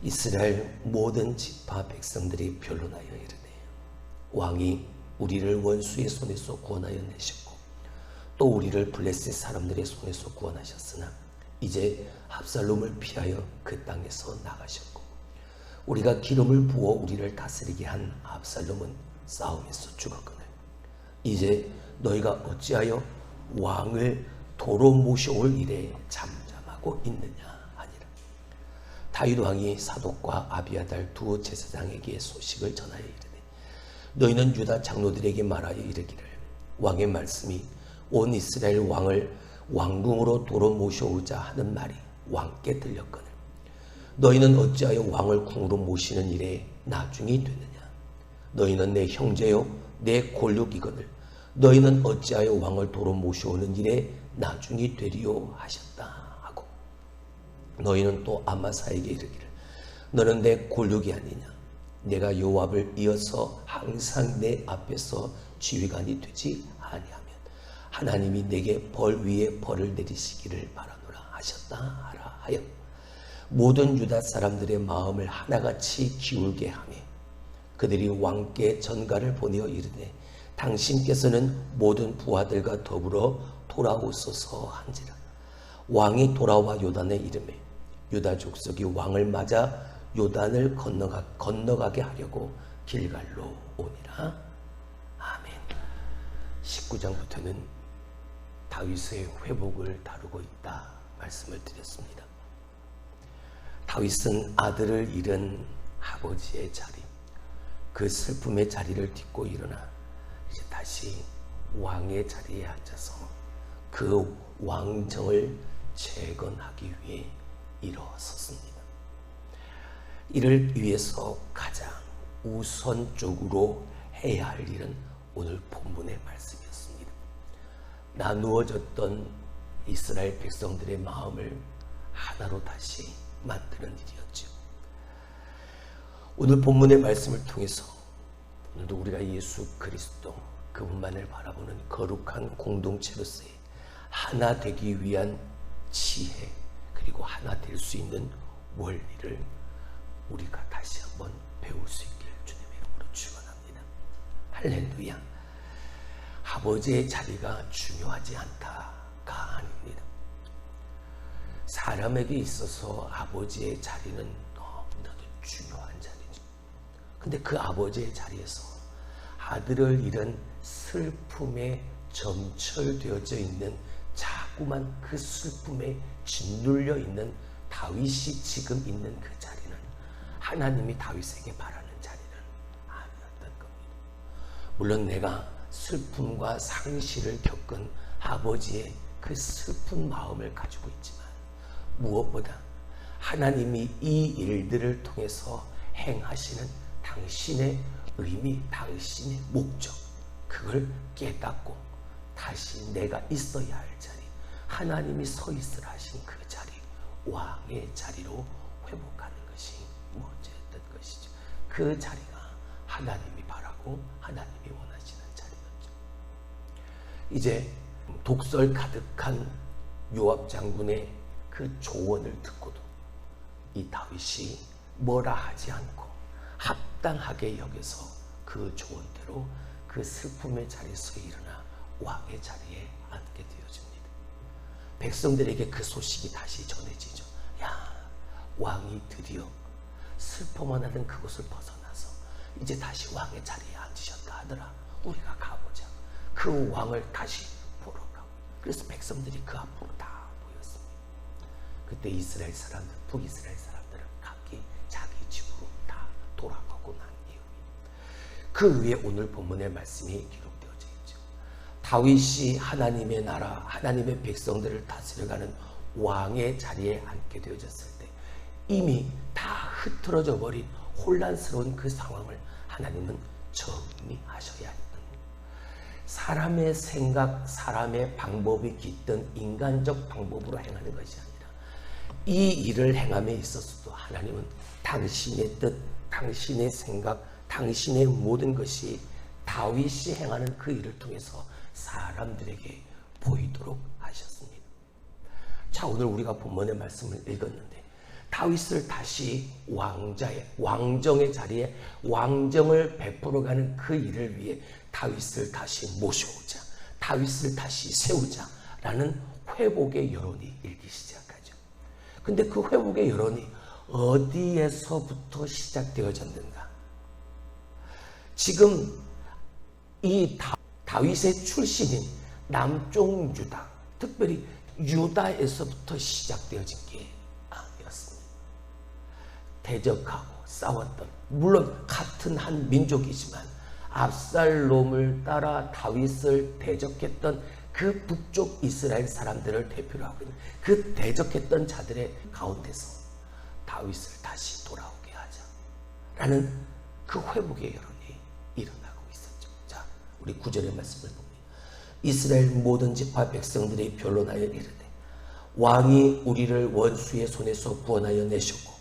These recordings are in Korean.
이스라엘 모든 지파 백성들이 변론하여 이르되 왕이 우리를 원수의 손에서 구원하여 내셨고 또 우리를 블레셋 사람들의 손에서 구원하셨으나 이제 압살롬을 피하여 그 땅에서 나가셨고 우리가 기름을 부어 우리를 다스리게 한 압살롬은 싸움에서 죽었거늘 이제 너희가 어찌하여 왕을 도로 모셔올 일에 잠잠하고 있느냐 하니라. 다윗 왕이 사독과 아비아달 두 제사장에게 소식을 전하여 이르되 너희는 유다 장로들에게 말하여 이르기를 왕의 말씀이 온 이스라엘 왕을 왕궁으로 도로 모셔오자 하는 말이 왕께 들렸거늘 너희는 어찌하여 왕을 궁으로 모시는 일에 나중이 되느냐. 너희는 내 형제요 내 골육이거늘 너희는 어찌하여 왕을 도로 모셔오는 일에 나중이 되리요 하셨다 하고 너희는 또 아마사에게 이르기를 너는 내 골육이 아니냐. 내가 요압을 이어서 항상 내 앞에서 지휘관이 되지 아니하면 하나님이 내게 벌 위에 벌을 내리시기를 바라노라 하셨다 하라 하여 모든 유다 사람들의 마음을 하나같이 기울게 하며 그들이 왕께 전가를 보내어 이르되 당신께서는 모든 부하들과 더불어 돌아오소서 한지라. 왕이 돌아와 요단에 이르매 유다 족속이 왕을 맞아 요단을 건너가게 하려고 길갈로 오니라. 아멘. 19장부터는 다윗의 회복을 다루고 있다 말씀을 드렸습니다. 다윗은 아들을 잃은 아버지의 자리, 그 슬픔의 자리를 딛고 일어나 이제 다시 왕의 자리에 앉아서 그 왕정을 재건하기 위해 일어섰습니다. 이를 위해서 가장 우선적으로 해야 할 일은 오늘 본문의 말씀이었습니다. 나누어졌던 이스라엘 백성들의 마음을 하나로 다시 만드는 일이었죠. 오늘 본문의 말씀을 통해서 오늘도 우리가 예수 그리스도 그분만을 바라보는 거룩한 공동체로서의 하나 되기 위한 지혜 그리고 하나 될 수 있는 원리를 우리가 다시 한번 배울 수 있길 주님의 이름으로 축원합니다. 할렐루야. 아버지의 자리가 중요하지 않다가 아닙니다. 사람에게 있어서 아버지의 자리는 너무나도 중요한 자리죠. 근데 그 아버지의 자리에서 아들을 잃은 슬픔에 점철되어져 있는 자꾸만 그 슬픔에 짓눌려 있는 다윗이 지금 있는 그 자리는 하나님이 다윗에게 바라는 자리는 아니었던 겁니다. 물론 내가 슬픔과 상실을 겪은 아버지의 그 슬픈 마음을 가지고 있지만 무엇보다 하나님이 이 일들을 통해서 행하시는 당신의 의미, 당신의 목적 그걸 깨닫고 다시 내가 있어야 할 자리 하나님이 서 있으라 하신 그 자리 왕의 자리로 회복하는 것이 먼저였던 것이죠. 그 자리가 하나님이 바라고 하나님이 원하시는 자리였죠. 이제 독설 가득한 요압 장군의 그 조언을 듣고도 이 다윗이 뭐라 하지 않고 합당하게 여겨서 그 조언대로 그 슬픔의 자리에서 일어나 왕의 자리에 앉게 되어집니다. 백성들에게 그 소식이 다시 전해지죠. 야, 왕이 드디어 슬퍼만 하던 그곳을 벗어나서 이제 다시 왕의 자리에 앉으셨다 하더라. 우리가 가보자. 그 왕을 다시 보러 가고. 그래서 백성들이 그 앞으로 다 모였습니다. 그때 이스라엘 사람들, 북이스라엘 사람들은 각기 자기 집으로 다 돌아가고 난 이후에 그 위에 오늘 본문의 말씀이 기록되어져 있죠. 다윗이 하나님의 나라, 하나님의 백성들을 다스려가는 왕의 자리에 앉게 되어졌을 때 이미 다 흐트러져 버린 혼란스러운 그 상황을 하나님은 정리하셔야 했던 거예요. 사람의 생각, 사람의 방법이 깃든 인간적 방법으로 행하는 것이 아니라 이 일을 행함에 있어서도 하나님은 당신의 뜻, 당신의 생각, 당신의 모든 것이 다윗이 행하는 그 일을 통해서 사람들에게 보이도록 하셨습니다. 자, 오늘 우리가 본문의 말씀을 읽었는데 다윗을 다시 왕정의 자리에 왕정을 베풀어가는 그 일을 위해 다윗을 다시 모셔오자, 다윗을 다시 세우자라는 회복의 여론이 일기 시작하죠. 근데 그 회복의 여론이 어디에서부터 시작되어졌는가? 지금 이 다윗의 출신인 남쪽 유다, 특별히 유다에서부터 시작되어진 게 아니었습니다. 대적하고 싸웠던, 물론 같은 한 민족이지만 압살롬을 따라 다윗을 대적했던 그 북쪽 이스라엘 사람들을 대표로 하고 있는 그 대적했던 자들의 가운데서 다윗을 다시 돌아오게 하자라는 그 회복의 여론이 일어나고 있었죠. 자, 우리 9절의 말씀을 봅니다. 이스라엘 모든 지파 백성들이 변론하여 이르되 왕이 우리를 원수의 손에서 구원하여 내셨고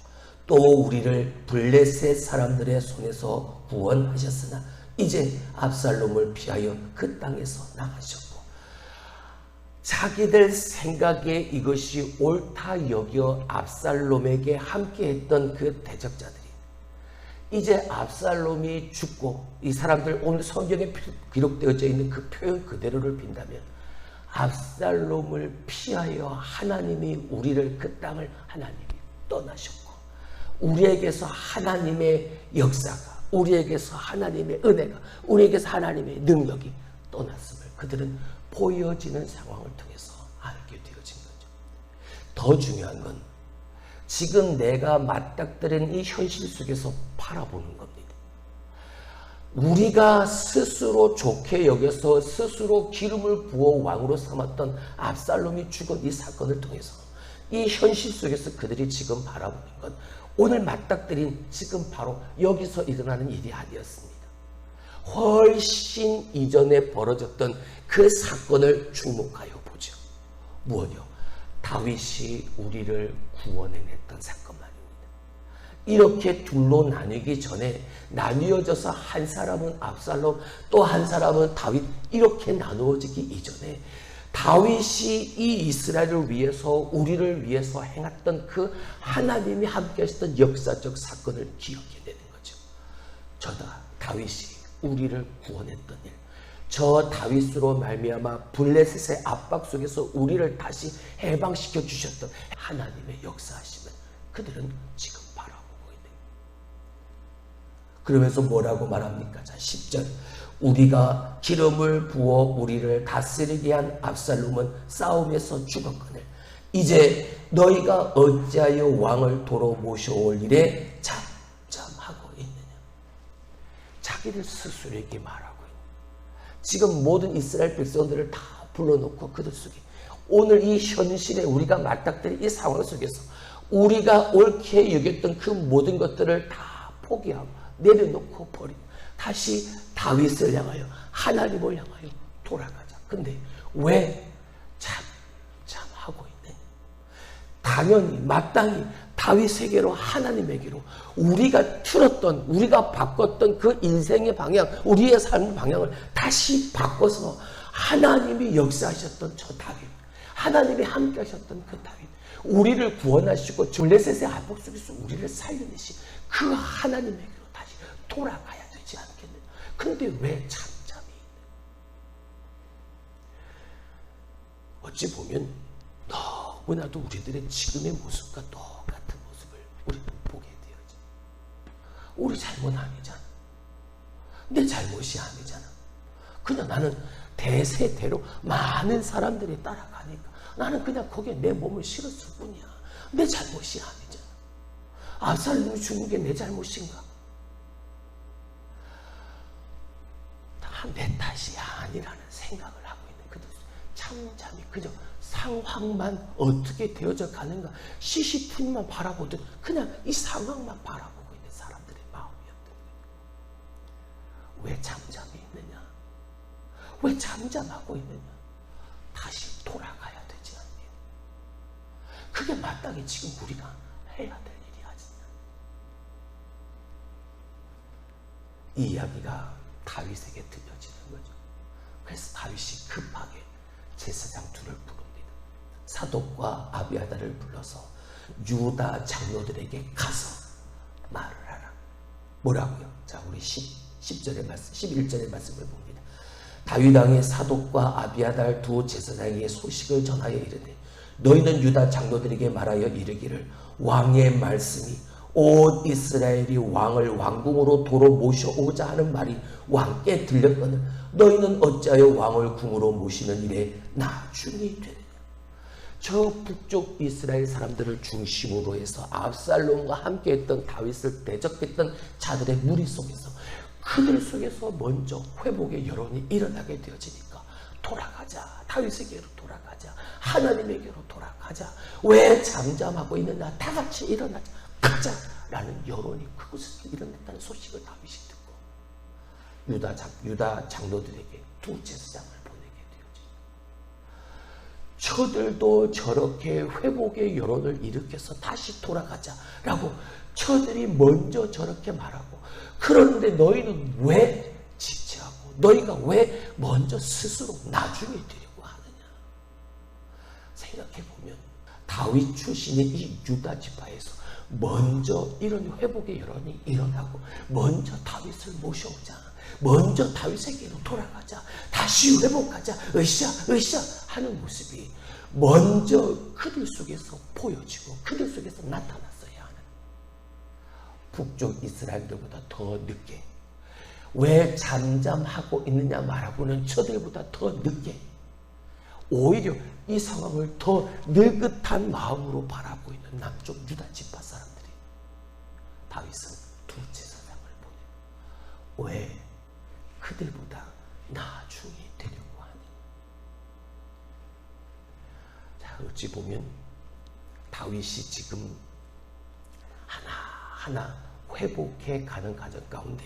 또 우리를 블레셋 사람들의 손에서 구원하셨으나 이제 압살롬을 피하여 그 땅에서 나가셨고, 자기들 생각에 이것이 옳다 여겨 압살롬에게 함께했던 그 대적자들이 이제 압살롬이 죽고, 이 사람들 오늘 성경에 기록되어져 있는 그 표현 그대로를 빈다면 압살롬을 피하여 하나님이 우리를, 그 땅을 하나님이 떠나셨고, 우리에게서 하나님의 역사가, 우리에게서 하나님의 은혜가, 우리에게서 하나님의 능력이 떠났음을 그들은 보여지는 상황을 통해서 알게 되어진 거죠. 더 중요한 건 지금 내가 맞닥뜨린 이 현실 속에서 바라보는 겁니다. 우리가 스스로 좋게 여겨서 스스로 기름을 부어 왕으로 삼았던 압살롬이 죽은 이 사건을 통해서 이 현실 속에서 그들이 지금 바라보는 건 오늘 맞닥뜨린 지금 바로 여기서 일어나는 일이 아니었습니다. 훨씬 이전에 벌어졌던 그 사건을 주목하여 보죠. 무엇이요? 다윗이 우리를 구원해냈던 사건 말입니다. 이렇게 둘로 나뉘기 전에 나뉘어져서 한 사람은 압살롬, 또 한 사람은 다윗, 이렇게 나누어지기 이전에 다윗이 이 이스라엘을 위해서, 우리를 위해서 행했던 그 하나님이 함께 하셨던 역사적 사건을 기억해내는 거죠. 다윗이 우리를 구원했던 일, 저 다윗으로 말미암아 블레셋의 압박 속에서 우리를 다시 해방시켜 주셨던 하나님의 역사하심을 그들은 지금 바라보고 있는 거예요. 그러면서 뭐라고 말합니까? 자, 10절. 우리가 기름을 부어 우리를 다스리게 한 압살롬은 싸움에서 죽었거늘 이제 너희가 어찌하여 왕을 도로 모셔올 일에 잠잠하고 있느냐. 자기들 스스로에게 말하고 있는, 지금 모든 이스라엘 백성들을 다 불러놓고 그들 속에 오늘 이 현실에 우리가 맞닥뜨린 이 상황 속에서 우리가 옳게 여겼던 그 모든 것들을 다 포기하고 내려놓고 버리고 다시 다윗을 향하여, 하나님을 향하여 돌아가자. 근데 왜 잠잠하고 있느냐? 당연히 마땅히 다윗에게로, 하나님에게로 우리가 틀었던, 우리가 바꿨던 그 인생의 방향, 우리의 삶의 방향을 다시 바꿔서 하나님이 역사하셨던 저 다윗, 하나님이 함께 하셨던 그 다윗, 우리를 구원하시고 블레셋의 압박 속에서 우리를 살려내신 그 하나님에게로 다시 돌아가야 되지 않겠느냐. 근데 왜 잠잠히 있느냐. 어찌 보면 너무나도 우리들의 지금의 모습과 똑같은 모습을 우리는 보게 되어져. 우리 잘못 아니잖아. 내 잘못이 아니잖아. 그냥 나는 대세대로 많은 사람들이 따라가니까 나는 그냥 거기에 내 몸을 실었을 뿐이야. 내 잘못이 아니잖아. 압살롬이 죽은 게 내 잘못인가? 다 내 탓이 아니라는 생각을 하고 있는 그들, 잠잠히 그저 상황만 어떻게 되어져 가는가, CCTV만 바라보듯 그냥 이 상황만 바라보고 있는 사람들의 마음이었던 거예요. 왜 잠잠히 있느냐? 왜 잠잠하고 있느냐? 다시 돌아가야 되지 않냐? 그게 마땅히 지금 우리가 해야 될 일이 아니냐? 이 이야기가 다윗에게 들려지는 거죠. 그래서 다윗이 급하게 제사장 둘을 부릅니다. 사독과 아비아다를 불러서 유다 장로들에게 가서 말을 하라. 뭐라고요? 자, 우리 10절의 말씀, 11절의 말씀을 봅니다. 다윗 왕의 사독과 아비아달 두 제사장에게 소식을 전하여 이르되 너희는 유다 장로들에게 말하여 이르기를 왕의 말씀이 온 이스라엘이 왕을 왕궁으로 도로 모셔오자 하는 말이 왕께 들렸거늘 너희는 어찌하여 왕을 궁으로 모시는 일에 나중이 되느냐. 저 북쪽 이스라엘 사람들을 중심으로 해서 압살롬과 함께했던 다윗을 대적했던 자들의 무리 속에서 그들 속에서 먼저 회복의 여론이 일어나게 되어지니까 돌아가자, 다윗에게로 돌아가자, 하나님에게로 돌아가자, 왜 잠잠하고 있느냐, 다 같이 일어나자, 가자 라는 여론이 그곳에서 일어났다는 소식을 다윗이 듣고 유다 장로들에게 두 제사장을 보내게 되어집니다. 저들도 저렇게 회복의 여론을 일으켜서 다시 돌아가자라고 저들이 먼저 저렇게 말하고, 그런데 너희는 왜 지체하고 너희가 왜 먼저 스스로 나중에 되려고 하느냐. 생각해보면 다윗 출신의 이 유다 지파에서 먼저 이런 회복의 여론이 일어나고 먼저 다윗을 모셔오자, 먼저 다윗에게로 돌아가자, 다시 회복하자, 으쌰 하는 모습이 먼저 그들 속에서 보여지고 그들 속에서 나타났어야 하는, 북쪽 이스라엘들보다 더 늦게, 왜 잠잠하고 있느냐 말하고는 저들보다 더 늦게 오히려 이 상황을 더 느긋한 마음으로 바라보고 있는 남쪽 유다 지파 사람들이 다윗은 두 제사장을 보내고 왜 그들보다 나중에 되려고 하느냐. 자, 어찌 보면 다윗이 지금 하나하나 회복해 가는 과정 가운데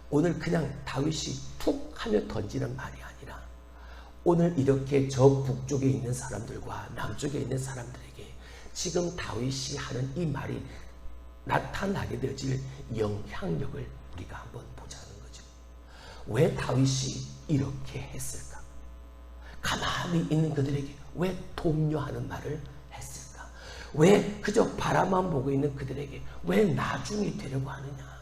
오늘 그냥 다윗이 툭 하며 던지는 말이 아니라 오늘 이렇게 저 북쪽에 있는 사람들과 남쪽에 있는 사람들에게 지금 다윗이 하는 이 말이 나타나게 되어질 영향력을 우리가 한번 보자는 거죠. 왜 다윗이 이렇게 했을까? 가만히 있는 그들에게 왜 독려하는 말을 했을까? 왜 그저 바라만 보고 있는 그들에게 왜 나중이 되려고 하느냐?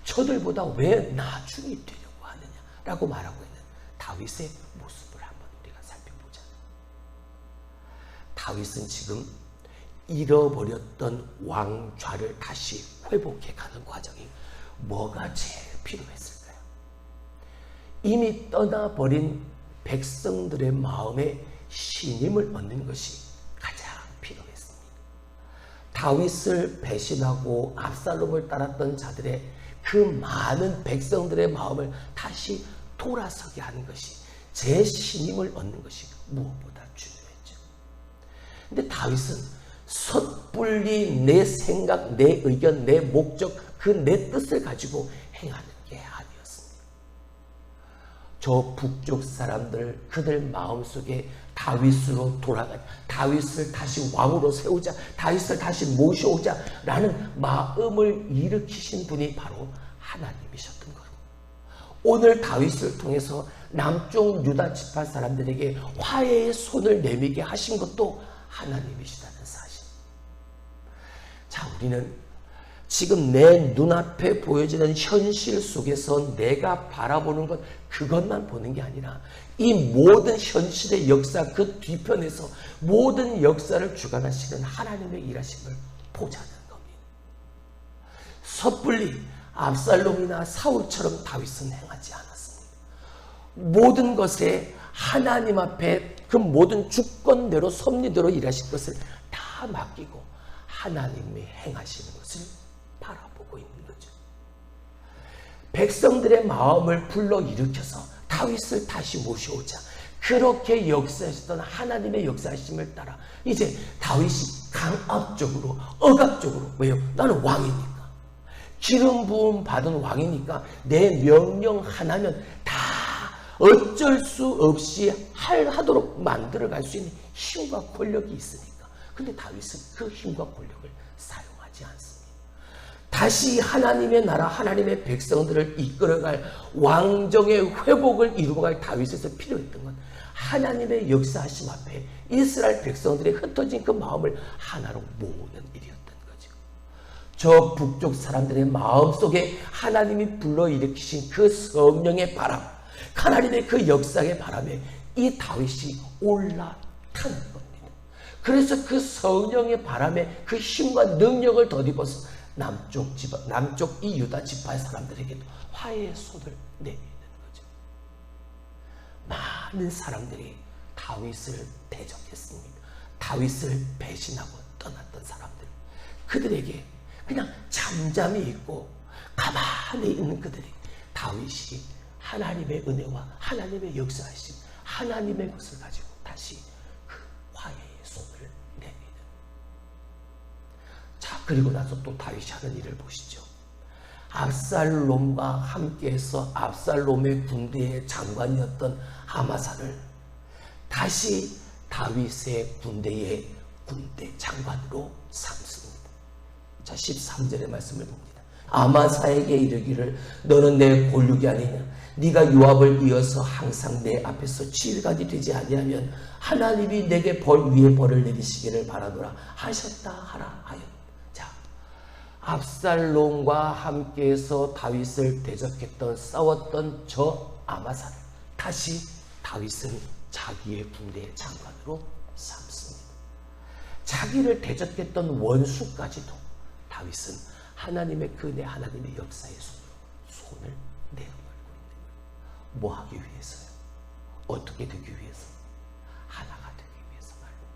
저들보다 왜 나중이 되려고 하느냐? 라고 말하고 있는 다윗의 모습을 한번 우리가 살펴보자. 다윗은 지금 잃어버렸던 왕좌를 다시 회복해가는 과정이 뭐가 제일 필요했을까요? 이미 떠나버린 백성들의 마음에 신임을 얻는 것이 가장 필요했습니다. 다윗을 배신하고 압살롬을 따랐던 자들의 그 많은 백성들의 마음을 다시 돌아서게 하는 것이, 제 신임을 얻는 것이 무엇보다 중요했죠. 근데 다윗은 섣불리 내 생각, 내 의견, 내 목적, 그 내 뜻을 가지고 행하는 게 아니었습니다. 저 북쪽 사람들, 그들 마음속에 다윗으로 돌아가, 다윗을 다시 왕으로 세우자, 다윗을 다시 모셔오자 라는 마음을 일으키신 분이 바로 하나님이셨던 거예요. 오늘 다윗을 통해서 남쪽 유다 지파 사람들에게 화해의 손을 내밀게 하신 것도 하나님이시다는 사실. 자, 우리는 지금 내 눈앞에 보여지는 현실 속에서 내가 바라보는 것, 그것만 보는 게 아니라 이 모든 현실의 역사, 그 뒤편에서 모든 역사를 주관하시는 하나님의 일하심을 보자는 겁니다. 섣불리 압살롬이나 사울처럼 다윗은 행하지 않았습니다. 모든 것에 하나님 앞에 그 모든 주권대로 섭리대로 일하실 것을 다 맡기고 하나님이 행하시는 것을 바라보고 있는 거죠. 백성들의 마음을 불러일으켜서 다윗을 다시 모셔오자, 그렇게 역사하셨던 하나님의 역사하심을 따라 이제 다윗이 강압적으로, 억압적으로, 왜요? 나는 왕이니까, 기름 부음 받은 왕이니까 내 명령 하나면 다 어쩔 수 없이 하도록 만들어갈 수 있는 힘과 권력이 있으니까. 근데 다윗은 그 힘과 권력을 사용하지 않습니다. 다시 하나님의 나라, 하나님의 백성들을 이끌어갈 왕정의 회복을 이루어갈 다윗에서 필요했던 건 하나님의 역사하심 앞에 이스라엘 백성들의 흩어진 그 마음을 하나로 모으는 일이었던 거죠. 저 북쪽 사람들의 마음속에 하나님이 불러일으키신 그 성령의 바람, 하나님의 그 역사의 바람에 이 다윗이 올라타는 겁니다. 그래서 그 성령의 바람에 그 힘과 능력을 덧입어서 남쪽 이 유다 지파의 사람들에게도 화해의 손을 내미는 거죠. 많은 사람들이 다윗을 대적했습니다. 다윗을 배신하고 떠났던 사람들, 그들에게 그냥 잠잠히 있고 가만히 있는 그들이 다윗이 하나님의 은혜와 하나님의 역사하심, 하나님의 것을 가지고 다시 그 화해의 손을 내미는. 자, 그리고 나서 또 다윗이 하는 일을 보시죠. 압살롬과 함께해서 압살롬의 군대의 장관이었던 아마사를 다시 다윗의 군대의 군대 장관으로 삼습니다. 자, 13절의 말씀을 봅니다. 아마사에게 이르기를 너는 내 골육이 아니냐, 네가 요압을 이어서 항상 내 앞에서 지휘관이 되지 아니하면 하나님이 내게 벌 위에 벌을 내리시기를 바라노라 하셨다 하라 하여. 자, 압살롬과 함께해서 다윗을 대적했던, 싸웠던 저 아마사를 다시 다윗은 자기의 군대의 장관으로 삼습니다. 자기를 대적했던 원수까지도 다윗은 하나님의 그 은혜, 하나님의 역사의 손을 내어버리고 있는 거예요. 뭐 하기 위해서요? 어떻게 되기 위해서? 하나가 되기 위해서 말입니다.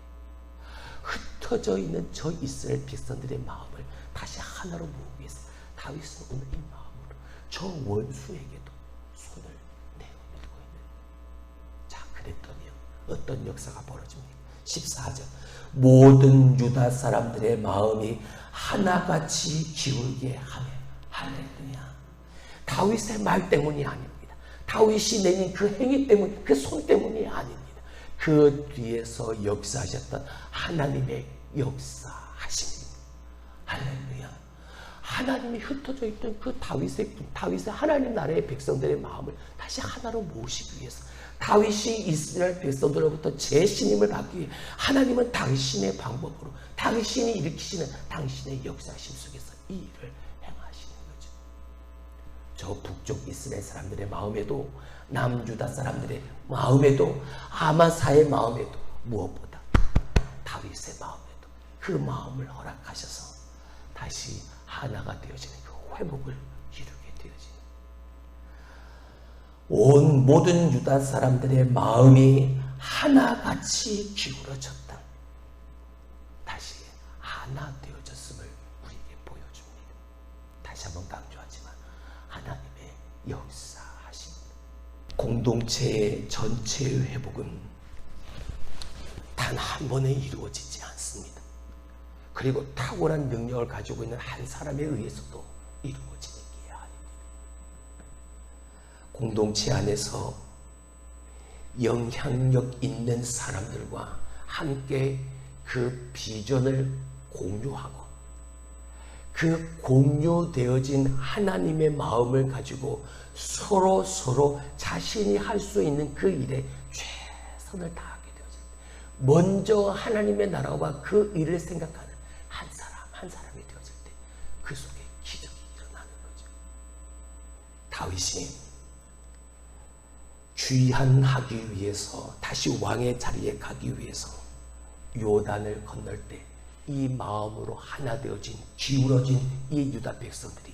흩어져 있는 저 이스라엘 백성들의 마음을 다시 하나로 모으기 위해서 다윗은 오늘 이 마음으로 저 원수에게도 손을 내어밀고 있는. 자, 그랬더니요, 어떤 역사가 벌어집니까? 14절, 모든 유다 사람들의 마음이 하나같이 기울게 하며. 할렐루야. 다윗의 말 때문이 아닙니다. 다윗이 내린 그 행위 때문, 그 손 때문이 아닙니다. 그 뒤에서 역사하셨던 하나님의 역사하십니다. 할렐루야. 하나님이 흩어져 있던 그 다윗의 하나님 나라의 백성들의 마음을 다시 하나로 모으시기 위해서 다윗이 이스라엘 백성들로부터 재신임을 받기 위해 하나님은 당신의 방법으로, 당신이 일으키시는 당신의 역사심 속에서 이 일을 행하시는 거죠. 저 북쪽 이스라엘 사람들의 마음에도, 남유다 사람들의 마음에도, 아마사의 마음에도, 무엇보다 다윗의 마음에도 그 마음을 허락하셔서 다시 하나가 되어지는 그 회복을 이루게 되어지는. 온 모든 유다 사람들의 마음이 하나같이 기울어졌다. 다시 하나 되어졌음을 우리에게 보여줍니다. 다시 한번 강조하지만 하나님의 역사하심, 공동체의 전체의 회복은 단 한 번에 이루어지지 않습니다. 그리고 탁월한 능력을 가지고 있는 한 사람에 의해서도 이루어지는 게 아닙니다. 공동체 안에서 영향력 있는 사람들과 함께 그 비전을 공유하고 그 공유되어진 하나님의 마음을 가지고 서로 자신이 할 수 있는 그 일에 최선을 다하게 되어질 때, 먼저 하나님의 나라와 그 일을 생각하는 한 사람이 되어질 때 그 속에 기적이 일어나는 거죠. 다윗이 귀환하기 위해서, 다시 왕의 자리에 가기 위해서 요단을 건널 때 이 마음으로 하나 되어진, 기울어진 이 유다 백성들이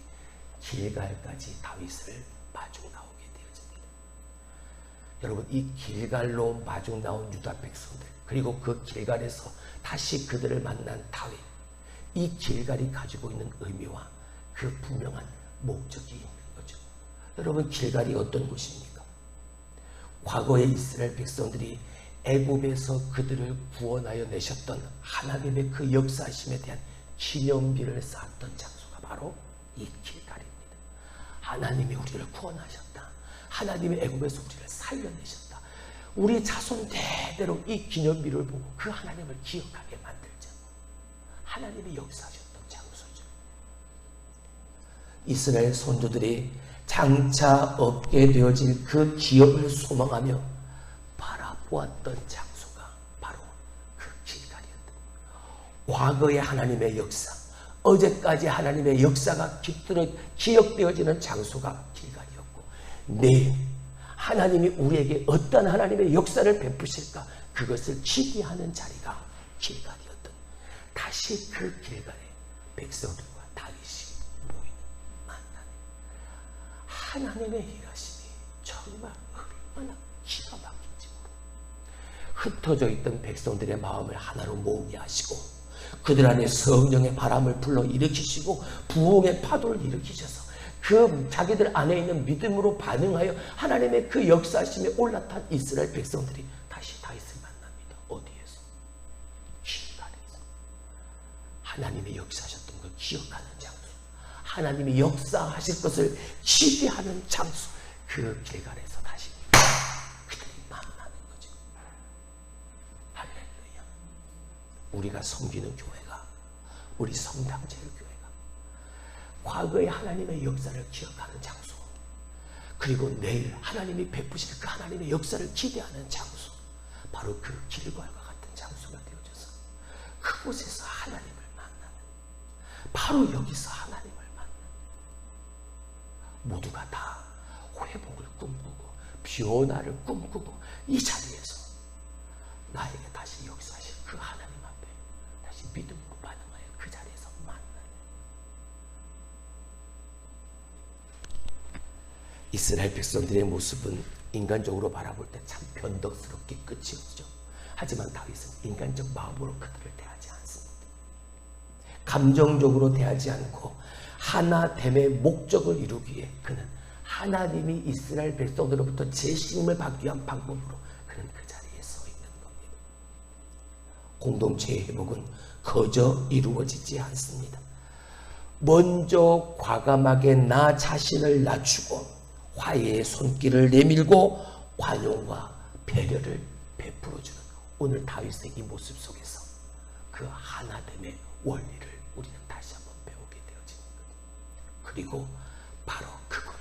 길갈까지 다윗을 마중 나오게 되어집니다. 여러분, 이 길갈로 마중 나온 유다 백성들, 그리고 그 길갈에서 다시 그들을 만난 다윗, 이 길갈이 가지고 있는 의미와 그 분명한 목적이 있는 거죠. 여러분, 길갈이 어떤 곳입니까? 과거의 이스라엘 백성들이 애굽에서 그들을 구원하여 내셨던 하나님의 그 역사심에 대한 기념비를 쌓았던 장소가 바로 이 길갈입니다. 하나님이 우리를 구원하셨다. 하나님이 애굽에서 우리를 살려내셨다. 우리 자손 대대로 이 기념비를 보고 그 하나님을 기억하게 만들자. 하나님이 역사하셨던 장소죠. 이스라엘 선조들이 장차 얻게 되어질 그 기업을 소망하며 바라보았던 장소가 바로 그 길갈이었다. 과거의 하나님의 역사, 어제까지 하나님의 역사가 깃들어 기억되어지는 장소가 길갈이었고, 내일 하나님이 우리에게 어떤 하나님의 역사를 베푸실까, 그것을 기대하는 자리가 길갈이었던, 다시 그 길갈에 백성들과 다윗이 모이는 만남. 하나님의 일하심이 정말 얼마나 기가 막힌지 모릅니다. 흩어져 있던 백성들의 마음을 하나로 모으게 하시고, 그들 안에 성령의 바람을 불러 일으키시고 부흥의 파도를 일으키셔서 그 자기들 안에 있는 믿음으로 반응하여 하나님의 그 역사심에 올라탄 이스라엘 백성들이 다시 다윗을 만납니다. 어디에서? 길갈에서. 하나님의 역사하셨던 걸 기억하는 장소, 하나님이 역사하실 것을 기대하는 장소, 그 길갈에서 다시 그들이 만나는 거죠. 할렐루야. 우리가 섬기는 교회가, 우리 성당제일교회가 과거의 하나님의 역사를 기억하는 장소, 그리고 내일 하나님이 베푸실 그 하나님의 역사를 기대하는 장소, 바로 그 길갈과 같은 장소가 되어져서 그곳에서 하나님을 만나는, 바로 여기서 하나님을 만나는, 모두가 다 회복을 꿈꾸고 변화를 꿈꾸고 이 자리에서 나에게 다시 역사하실 그 하나님 앞에 다시 믿음으로 반응하여 그 자리에서 만나는, 이스라엘 백성들의 모습은 인간적으로 바라볼 때 참 변덕스럽게 끝이 없죠. 하지만 다윗은 인간적 마음으로 그들을 대하지 않습니다. 감정적으로 대하지 않고 하나됨의 목적을 이루기 위해 그는 하나님이 이스라엘 백성들로부터 재심을 받기 위한 방법으로 그는 그 자리에 서 있는 겁니다. 공동체의 회복은 거저 이루어지지 않습니다. 먼저 과감하게 나 자신을 낮추고 화해의 손길을 내밀고 관용과 배려를 베풀어주는 오늘 다윗의 이 모습 속에서 그 하나됨의 원리를 우리는 다시 한번 배우게 되어지는 것. 그리고 바로 그곳,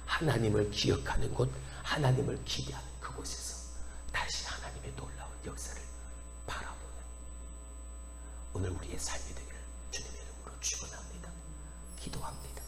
하나님을 기억하는 곳, 하나님을 기대하는 그곳에서 다시 하나님의 놀라운 역사를 바라보는 오늘 우리의 삶이 되기를 주님의 이름으로 축원합니다. 기도합니다.